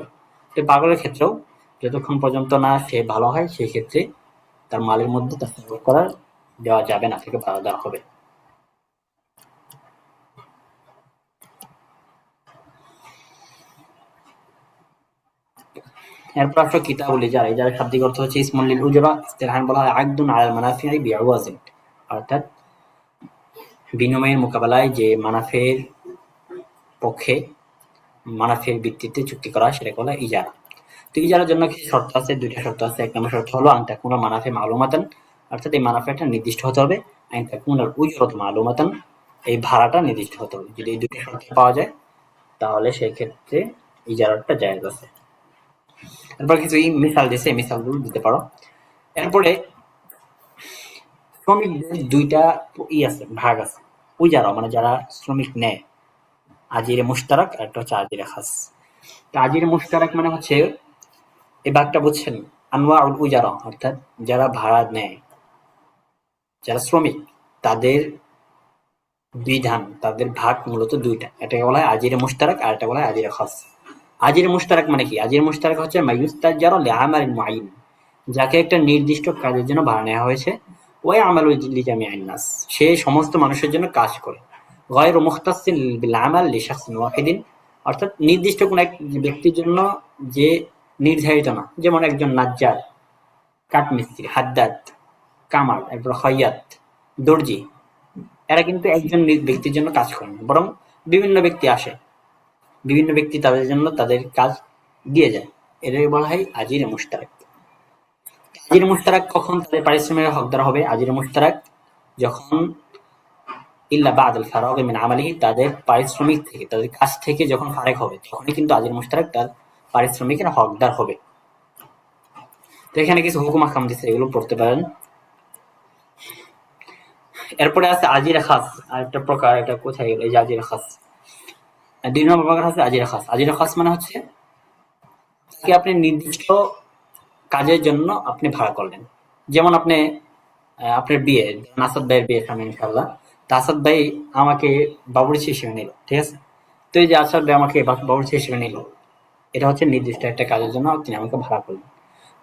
তো পাগলের ক্ষেত্রেও যতক্ষণ পর্যন্ত না সে ভালো হয় সেই ক্ষেত্রে তার মালের মধ্যে তাসাররুফ করা দেওয়া যাবে না, থেকে বাধা দেওয়া হবে। এরপর আসলো কিতাবুল ইজারা। ইজারার শাব্দিক অর্থ হচ্ছে ইসমুল লিল উজরা, ইসতিলাহান বলা হয় আকদুন আলাল মানাফি'i বি'ওয়াজিন, অর্থাৎ বিনিময়ের মোকাবেলায় যে মানাফের পক্ষে মানাফের ভিত্তিতে চুক্তি করা হয় সেটাকে বলা হয় ইজারা। তো ইজারার জন্য কিছু শর্ত আছে, দুইটা শর্ত আছে। এক নম্বর শর্ত হলো আন তাকুনা মানাফি মালুমাতান, অর্থাৎ এই মানাফাটা নির্দিষ্ট হতে হবে। আন তাকুনাল উজরাতু মালুমাতান, এই ভাড়াটা নির্দিষ্ট হতে হবে। যদি এই দুটো শর্ত পাওয়া যায় তাহলে সেই ক্ষেত্রে ইজারাটা জায়েজ আছে। এরপর কিছু মিসাল দিছে, এই মিসালগুলো দিতে পারো। এরপরে শ্রমিকদের দুইটা আছে, ভাগ আছে। উজারা মানে যারা শ্রমিক নেয়, আজিরে মুশতারাক আর একটা হচ্ছে আজিরে খাস। তো আজিরে মুশতারাক মানে হচ্ছে এই ভাগটা বুঝছেন, আনওয়াউল উজারা, অর্থাৎ যারা ভাড়া নেয়, যারা শ্রমিক, তাদের বিধান, তাদের ভাগ মূলত দুইটা। এটাকে বলা হয় আজিরে মুশতারাক আর এটা বলা হয় আজিরে খাস। আজিরে মুশতারাক মানে কি? আজিরে মুশতারাক হচ্ছে মাইয়ুস্তাজারু লিআমালিন মুআয়্যান, যাকে একটা নির্দিষ্ট কাজের জন্য ভাড়া নেওয়া হয়েছে। ওয়া আমালু লিজামিআন নাস, সে সমস্ত মানুষের জন্য কাজ করে। গায়রু মুখতাসসিন বিল আমাল লিশাখসিন ওয়াহিদিন, অর্থাৎ নির্দিষ্ট কোন এক ব্যক্তির জন্য যে নির্ধারিত না। যেমন একজন নাজ্জার, কাঠমিস্ত্রি, হাদ্দাদ, কামার, এরপর খৈয়াত, দর্জি, এরা কিন্তু একজন ব্যক্তির জন্য কাজ করেন, বরং বিভিন্ন ব্যক্তি আসে, বিভিন্ন ব্যক্তি তাদের জন্য তাদের কাজ দিয়ে যায়। এটাকে বলা হয় আজিরে মুশতারাক। আজিরে মুশতারাক কখন তাদের পারিশ্রমিকের হকদার হবে? আজিরে মুশতারাক যখন ইল্লা বা'দাল ফারাগি মিন আমালিহি, তাদের পারিশ্রমিক থেকে, তাদের কাজ থেকে যখন ফারেক হবে তখনই কিন্তু আজিরে মুশতারাক তার পারিশ্রমিকের হকদার হবে। তো এখানে কিছু হুকুম আহকাম দিচ্ছে, এগুলো পড়তে পারেন। এরপরে আছে আজিরে খাস, আরেকটা প্রকার। এটা কোথায় গেল? এই যে আজিরে খাস। দুই নম্বর প্রকার আছে আজিরে খাস। আজিরে খাস মানে হচ্ছে তাকে আপনি নির্দিষ্ট কাজের জন্য আপনি ভাড়া করলেন। যেমন আপনি আপনার বিয়ে, আসাদ ভাইয়ের বিয়ে সামনে ইনশাআল্লাহ। তো আসাদ ভাই আমাকে বাবুর্চি হিসেবে নিল, ঠিক আছে? তো এই যে আসাদ ভাই আমাকে বাবুর্চি হিসেবে নিল, এটা হচ্ছে নির্দিষ্ট একটা কাজের জন্য তিনি আমাকে ভাড়া করলেন।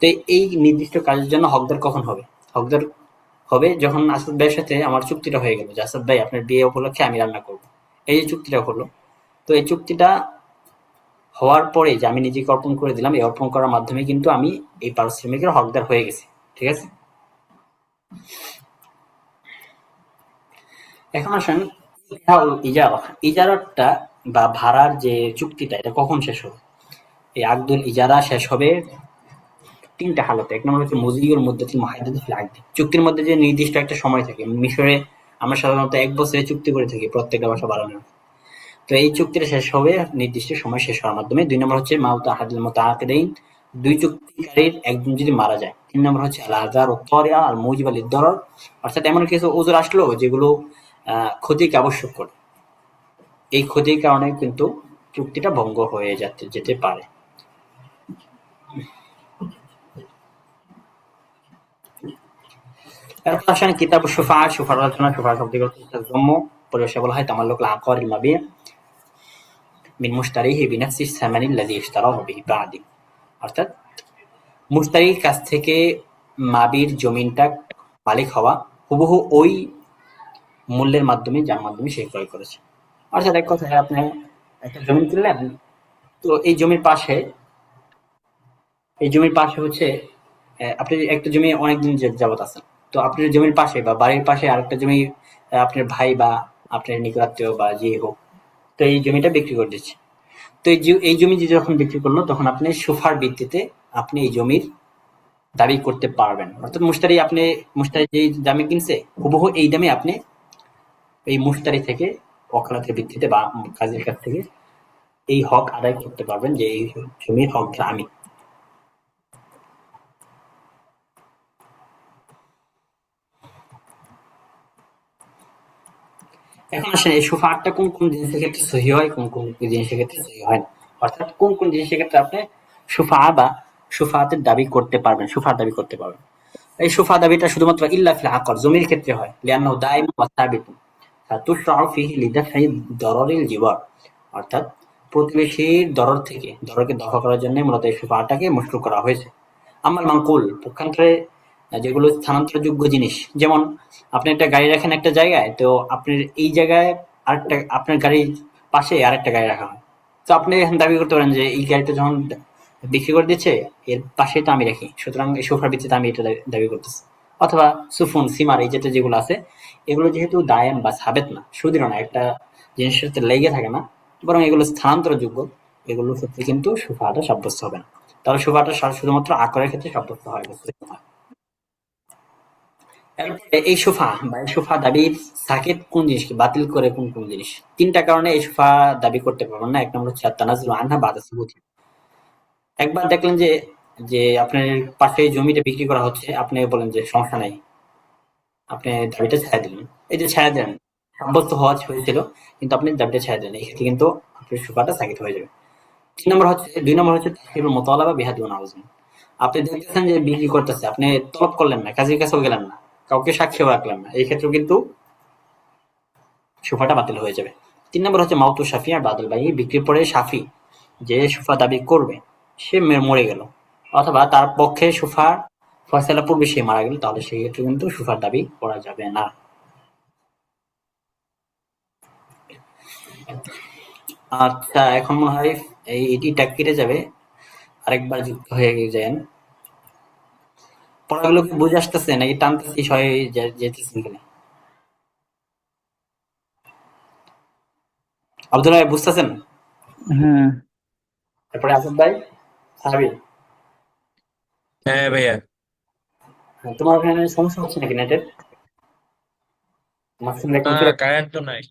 তো এই নির্দিষ্ট কাজের জন্য হকদার কখন হবে? হকদার হবে যখন আসাদ ভাইয়ের সাথে আমার চুক্তিটা হয়ে গেল যে আসাদ ভাই আপনার বিয়ে উপলক্ষে আমি রান্না করবো। এই যে চুক্তিটা হলো, তো এই চুক্তিটা হওয়ার পরে যে আমি নিজেকে অর্পণ করে দিলাম, এই অর্পণ করার মাধ্যমে কিন্তু আমি এই পারিশ্রমিকের হকদার হয়ে গেছি, ঠিক আছে? এখন আসেন ইজারা। ইজারাটা বা ভাড়ার যে চুক্তিটা, এটা কখন শেষ হবে? এই আকদুল ইজারা শেষ হবে তিনটা হালতে। এক নম্বর হচ্ছে মুজিউল মুদ্দাতুল মুহাদ্দাদা ফিল আকদি, চুক্তির মধ্যে যে নির্দিষ্ট একটা সময় থাকে। মিশরে আমরা সাধারণত ১ বছরের চুক্তি করে থাকি প্রত্যেকটা বছর ১২ মাস। তো এই চুক্তিটা শেষ হবে নির্দিষ্ট সময় শেষ হওয়ার মাধ্যমে। ২ নম্বর হচ্ছে মাউত আহাদিল মুতাআকিদাইন, দুই চুক্তিকারীর একজন যদি মারা যায়। ৩ নম্বর হচ্ছে আল আযার ওয়াত তারিআ আল মুজিবা লিদ দারার, অর্থাৎ এমন কিছু ওযর আসলো যেগুলো ক্ষতিকে আবশ্যক করে। এই ক্ষতির কারণে কিন্তু চুক্তিটা ভঙ্গ হয়ে যেতে পারে। এরপর আসেন কিতাব শুফা। শুফার আলোচনা। শুফা শব্দের অর্থ হচ্ছে জম্ম, পরিভাষায় বলা হয় তামাল্লুকুল আকারিল মাবি' মিন মুশতারিহি বিনাফসি সামানিল লাযী ইশতারাহু বিহি বা'দি, অর্থাৎ মুশতারির কাছ থেকে মাবির জমিনটা মালিক হওয়া হুবহু ওই মূল্যের মাধ্যমে, যার মাধ্যমে সে ক্রয় করেছে। অর্থাৎ এক কথায় আপনি একটা জমি কিনলেন, তো এই জমির পাশে হচ্ছে আপনি একটা জমি অনেকদিন যাবত আছেন, তো আপনার জমির পাশে বা বাড়ির পাশে আরেকটা জমি আপনার ভাই বা আপনার নিকটাত্মীয় বা যে হোক, তো এই জমিটা বিক্রি করে দিচ্ছে। তো এই জমি যে যখন বিক্রি করলো তখন আপনি সুফার ভিত্তিতে আপনি এই জমির দাবি করতে পারবেন, অর্থাৎ মুশতারি যেই দামে কিনছে হুবহু এই দামে আপনি এই মুশতারি থেকে ওকালতের ভিত্তিতে বা কাজীর কাছ থেকে এই হক আদায় করতে পারবেন যে এই জমির হকটা আমি। এখন আসেন এই সুফারটা কোন কোন জিনিসের ক্ষেত্রে সহি হয়, কোন কোন জিনিসের ক্ষেত্রে সহি হয় না, অর্থাৎ কোন কোন জিনিসের ক্ষেত্রে আপনি সুফা বা সুফাতের দাবি করতে পারবেন, সুফার দাবি করতে পারবেন। এই সুফা দাবিটা শুধুমাত্র ইল্লা ফিল আকর জমির ক্ষেত্রে হয়, লিআন্নাহু দায়িমুন ওয়া সাবিতুন তুশরাউ ফিহি লিদাফঈ দরারিল জিওয়ার, অর্থাৎ প্রতিবেশীর দরর থেকে দররকে দফা করার জন্য মূলত এই সুফাটাকে মশরু করা হয়েছে। আমার মানকুল পক্ষান্তরে যেগুলো স্থানান্তরযোগ্য জিনিস, যেমন আপনি একটা গাড়ি রাখেন একটা জায়গায়, তো আপনার এই জায়গায় আরেকটা আপনার গাড়ির পাশে আরেকটা গাড়ি রাখা হয়, তো আপনি এখন দাবি করতে পারেন যে এই গাড়িটা যখন বিক্রি করে দিচ্ছে এর পাশে তো আমি রাখি, সুতরাং এই সোফার ভিত্তিতে আমি এটা দাবি করতেছি। অথবা সুফুন সিমার এই জাতীয় যেগুলো আছে এগুলো যেহেতু দায়াম বা সাবেত না, সুদৃঢ় না, একটা জিনিসের সাথে লেগে থাকে না, বরং এগুলো স্থানান্তরযোগ্য, এগুলোর ক্ষেত্রে কিন্তু সুফাটা সাব্যস্ত হবে না। তাহলে সুফাটা শুধুমাত্র আকরের ক্ষেত্রে সাব্যস্ত হয়। এরপরে এই সোফা বা এই সোফা দাবির সাকিত কোন জিনিসকে বাতিল করে কোন কোন জিনিস, তিনটা কারণে এই সোফা দাবি করতে পারবেন না। এক নম্বর হচ্ছে আত-তানাজ্জুলু আনহা বা'দা সুবুতি। একবার দেখলেন যে যে আপনার পাশে জমিটা বিক্রি করা হচ্ছে, আপনি বলেন যে সমস্যা নাই, আপনি দাবিটা ছাড়া দিলেন। এই যে ছাড়া দেন সাব্যস্ত হওয়া হয়েছিল, কিন্তু আপনি দাবিটা ছাড়া দিলেন, এই ক্ষেত্রে কিন্তু আপনার সোফাটা সাকিত হয়ে যাবে। দুই নম্বর হচ্ছে তাখিরুল মুতালাবা বিহা দুনা আওয়াজিন। আপনি দেখতেছেন যে বিক্রি করতেছে, আপনি তলব করলেন না, কাজীর কাছেও গেলেন না, কাউকে সাক্ষীও রাখলেন না, এই ক্ষেত্রেও কিন্তু সোফাটা বাতিল হয়ে যাবে। ৩ নম্বর হচ্ছে মাউতু শাফি আর বাদল ভাই, বিক্রির পরে সাফি যে সোফা দাবি করবে সে মরে গেল, অথবা তার পক্ষে সোফার ফয়সালা পূর্বে সে মারা গেল, তাহলে সেই ক্ষেত্রে কিন্তু সোফার দাবি করা যাবে না। আচ্ছা, এখন মনে হয় এটিটা কেটে যাবে, আরেকবার যুক্ত হয়ে যান। পড়াগুলো কি বুঝে আসতেছে নাকি টানতেছি সবাই যেতেছেন কিনা? আব্দুল ভাই বুঝতেছেন? হুম। তারপরে আসিফ ভাই, সাহাবি, হ্যাঁ ভাইয়া। তোমার ওখানে সমস্যা হচ্ছে নাকি নেটের? মাঝখানে না, দেখলাম চলে কারেন্ট তো নাই।